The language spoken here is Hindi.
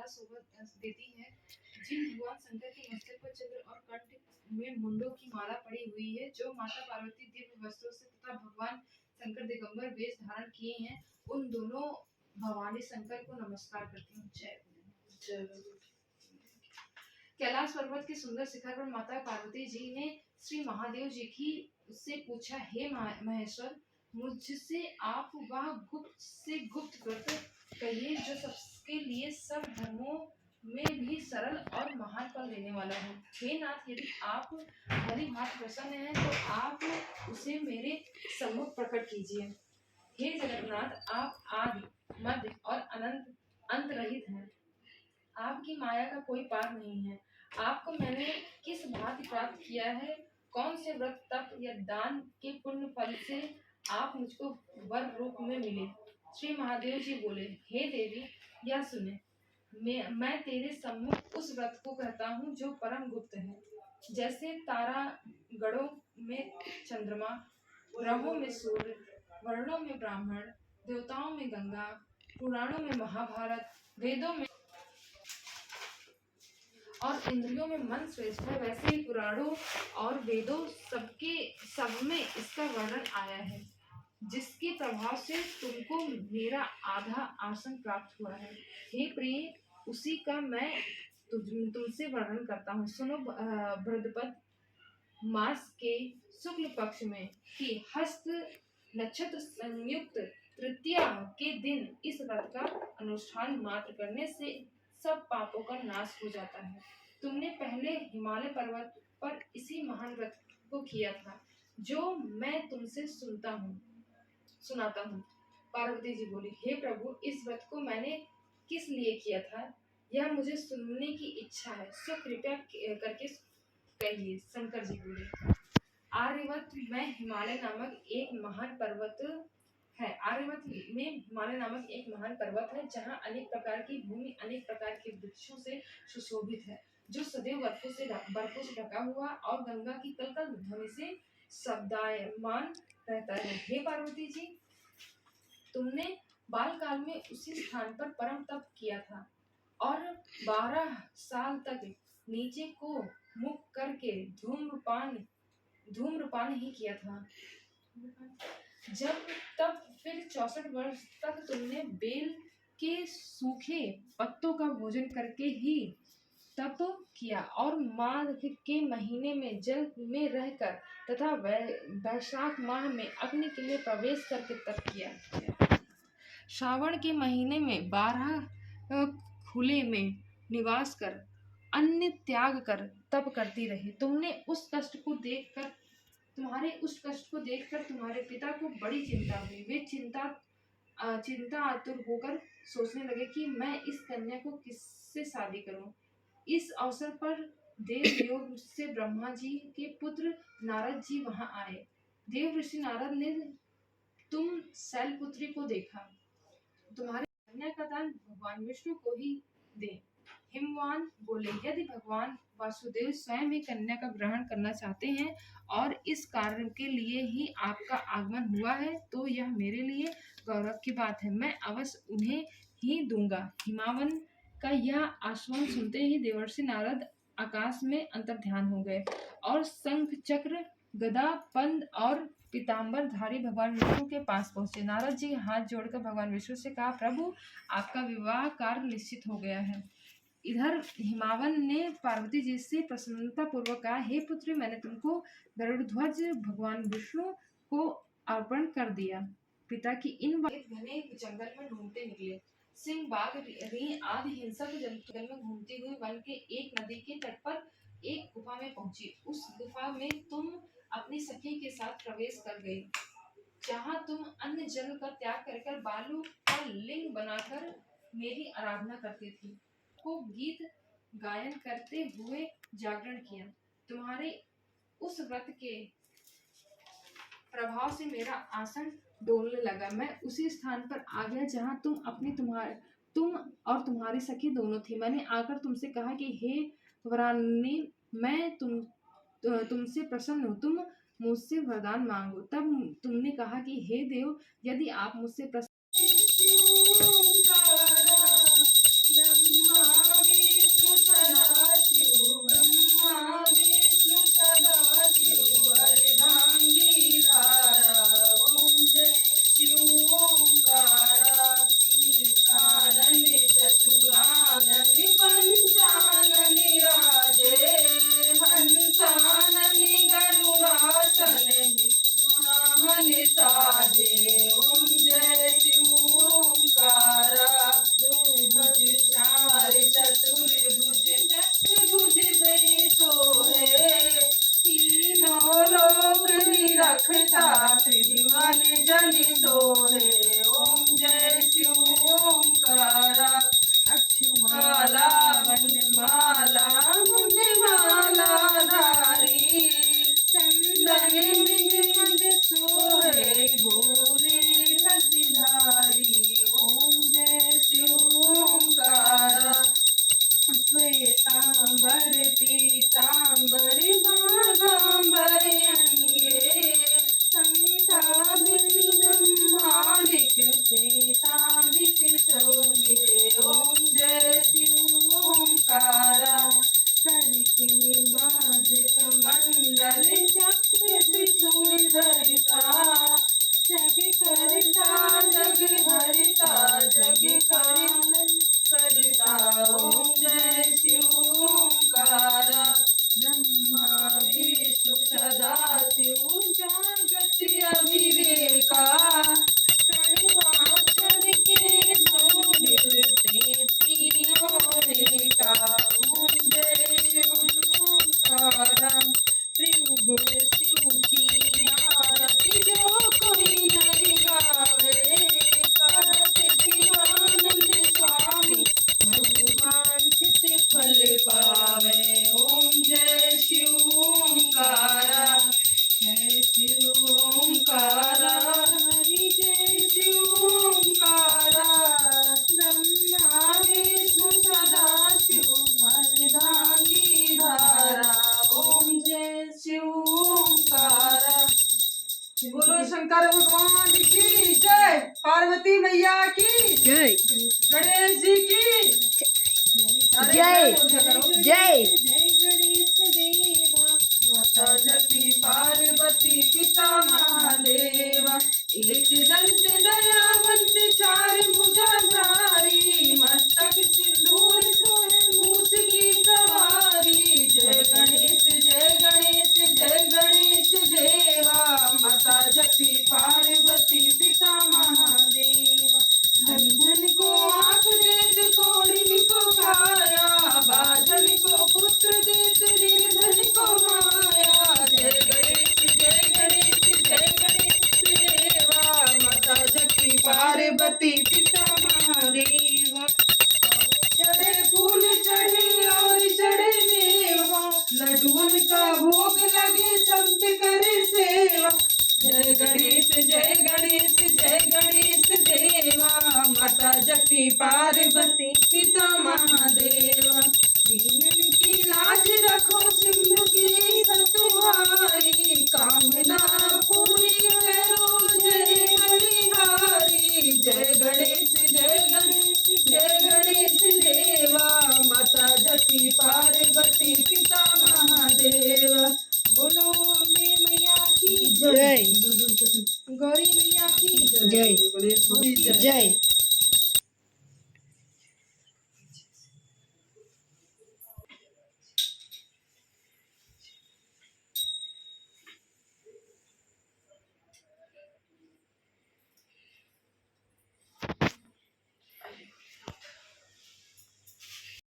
शोभा देती है। जिन भगवान शंकर के मस्तक पर चंद्र और कंठ में मुंडों की माला पड़ी हुई है, जो माता पार्वती दिव्य वस्त्रों से तथा भगवान शंकर दिगंबर वेश धारण किए हैं, उन दोनों भवानी शंकर को नमस्कार करती हूँ। जय कैलाश पर्वत के सुंदर शिखर पर माता पार्वती जी ने श्री महादेव जी की से पूछा, हे महेश्वर, मुझसे आप वह गुप्त से गुप्त व्रत कहिए जो सबके लिए सब धर्मों में भी सरल और महान फल देने वाला हो। हे नाथ, यदि आप भली भांति प्रसन्न हैं तो आप उसे मेरे सम्मुख प्रकट कीजिए। हे जगन्नाथ, आप आदि मध्य और अनंत अंत रहित हैं। आपकी माया का कोई पार नहीं है। आपको मैंने किस भांति प्राप्त किया है? कौन से व्रत तप या दान के पुण्य फल से आप मुझको वर रूप में मिले? श्री महादेव जी बोले, हे देवी, यह सुने। मैं तेरे सम्मुख उस व्रत को कहता हूँ जो परम गुप्त है। जैसे तारा गणों में चंद्रमा, ग्रहों में सूर्य, वर्णों में ब्राह्मण, देवताओं में गंगा, पुराणों में महाभारत, वेदों में और इंद्रियों में मन श्रेष्ठ है, वैसे ही पुराणों और वेदों सब में इसका वर्णन आया है, जिसके प्रभाव से तुमको मेरा आधा आसन प्राप्त हुआ है। हे प्रिय, उसी का मैं तुमसे वर्णन करता हूँ। सुनो। भद्रपद मास के शुक्ल पक्ष में की हस्त नक्षत्र संयुक्त तृतीया के दिन इस व्रत का अनुष्ठान मात्र करने से सब पापों का नाश हो जाता है। तुमने पहले हिमालय पर्वत पर इसी महान व्रत को किया था, जो मैं तुमसे सुनाता हूँ। पार्वती जी बोली, हे प्रभु, इस व्रत को मैंने किस लिए किया था, यह मुझे सुनने की इच्छा है, सो कृपया करके कहिए। शंकर जी बोले, आर्यवत में हिमालय नामक एक महान पर्वत है। आर्यवत में हिमालय नामक एक महान पर्वत है, जहाँ अनेक प्रकार की भूमि अनेक प्रकार के वृक्षों से सुशोभित है, जो सदैव बर्फों से ढका हुआ और गंगा की कलकल ध्वनि से शब्दायमान रहता है। हे पार्वती जी, तुमने बाल काल में उसी स्थान पर परम तप किया था और 12 साल तक नीचे को मुख करके धूम्रपान ही किया था। जब तब फिर 64 वर्ष तक तुमने बेल के सूखे पत्तों का भोजन करके ही तप किया और माघ के महीने में जल में रहकर तथा वैशाख माह में अग्नि के लिए प्रवेश करके तप किया। श्रावण के महीने में 12 खुले में निवास कर अन्न त्याग कर तप करती रही। तुम्हारे उस कष्ट को देखकर तुम्हारे पिता को बड़ी चिंता हुई। वे चिंता आतुर होकर सोचने लगे कि मैं इस कन्या को किससे शादी करूं। इस अवसर पर देव योग से ब्रह्मा जी के पुत्र नारद जी वहां आए। देव ऋषि नारद ने तुम शैलपुत्री को देखा, तुम्हारे कन्या का दान भगवान विष्णु को ही दे। हिमवान बोले, यदि भगवान वासुदेव स्वयं ही कन्या का ग्रहण करना चाहते हैं और इस कार्य के लिए ही आपका आगमन हुआ है, तो यह मेरे लिए गौरव की बात है। मैं अवश्य उन्हें ही दूंगा। हिमावन का यह आश्वासन सुनते ही देवर्षि नारद आकाश में अंतर्ध्यान हो गए और शंख चक्र गदा पंद और पीताम्बर धारी भगवान विष्णु के पास पहुंचे। नारद जी हाथ जोड़कर भगवान विष्णु से कहा, प्रभु, आपका विवाह कार्य निश्चित हो गया है। इधर हिमावन ने पार्वती जी से प्रसन्नता पूर्वक कहा, हे पुत्री, मैंने तुमको गरुड़ ध्वज भगवान विष्णु को अर्पण कर दिया। पिता की इन घने जंगल में ढूंढते निकले। सिंह, बाघ, रीछ आदि हिंसक जंगल में घूमती हुई वन के एक नदी के तट पर एक गुफा में पहुंची। उस गुफा में तुम अपनी सखी के साथ प्रवेश कर गई, जहाँ तुम अन्न जल का त्याग कर बालू का लिंग बनाकर मेरी आराधना करती थी। को गीत गायन करते हुए जागरण किया। तुम्हारे उस व्रत के प्रभाव से मेरा आसन डोलने लगा। मैं उसी स्थान पर आ गया जहाँ तुम और तुम्हारी सखी दोनों थी। मैंने आकर तुमसे कहा कि हे वरानी, मैं तुमसे प्रसन्न हूँ, तुम मुझसे वरदान मांगो। तब तुमने कहा कि हे देव, यदि आप मुझसे पार्वती मैया की, जय गणेश जी की जय जय जय गणेश देवा, माता जगती पार्वती पिता महादेवा, एक दंत दयावंत चार भुजाधारी, मस्तक सिंदूर मूस की सवारी। जय गणेश जय गणेश जय गणेश देवा, माता जगती पार्वती पिता महादेवा। धन धन को आंख देत कोढ़िन को काया, बादल को पुत्र देत निर्धन को माया। जय गणेश जय गणेश जय गणेश देवा, माता जगती पार्वती पिता महादेवा। चढ़े फूल चढ़े और चढ़े मेवा, लड्डुअन का भोग लगे संत करे सेवा। जय गणेश जय गणेश जय गणेश देवा, माता जगती पार्वती पिता महादेवा। दीनन की लाज रखो सिंधु की सतुहारी, कामना पूरी करो जय बलिहारी। जय गणेश जय गणेश जय गणेश देवा, माता जगती पार्वती पिता महादेवा। बोलो अम्बे मैया की जय गौरी मैया की जय गणेश जय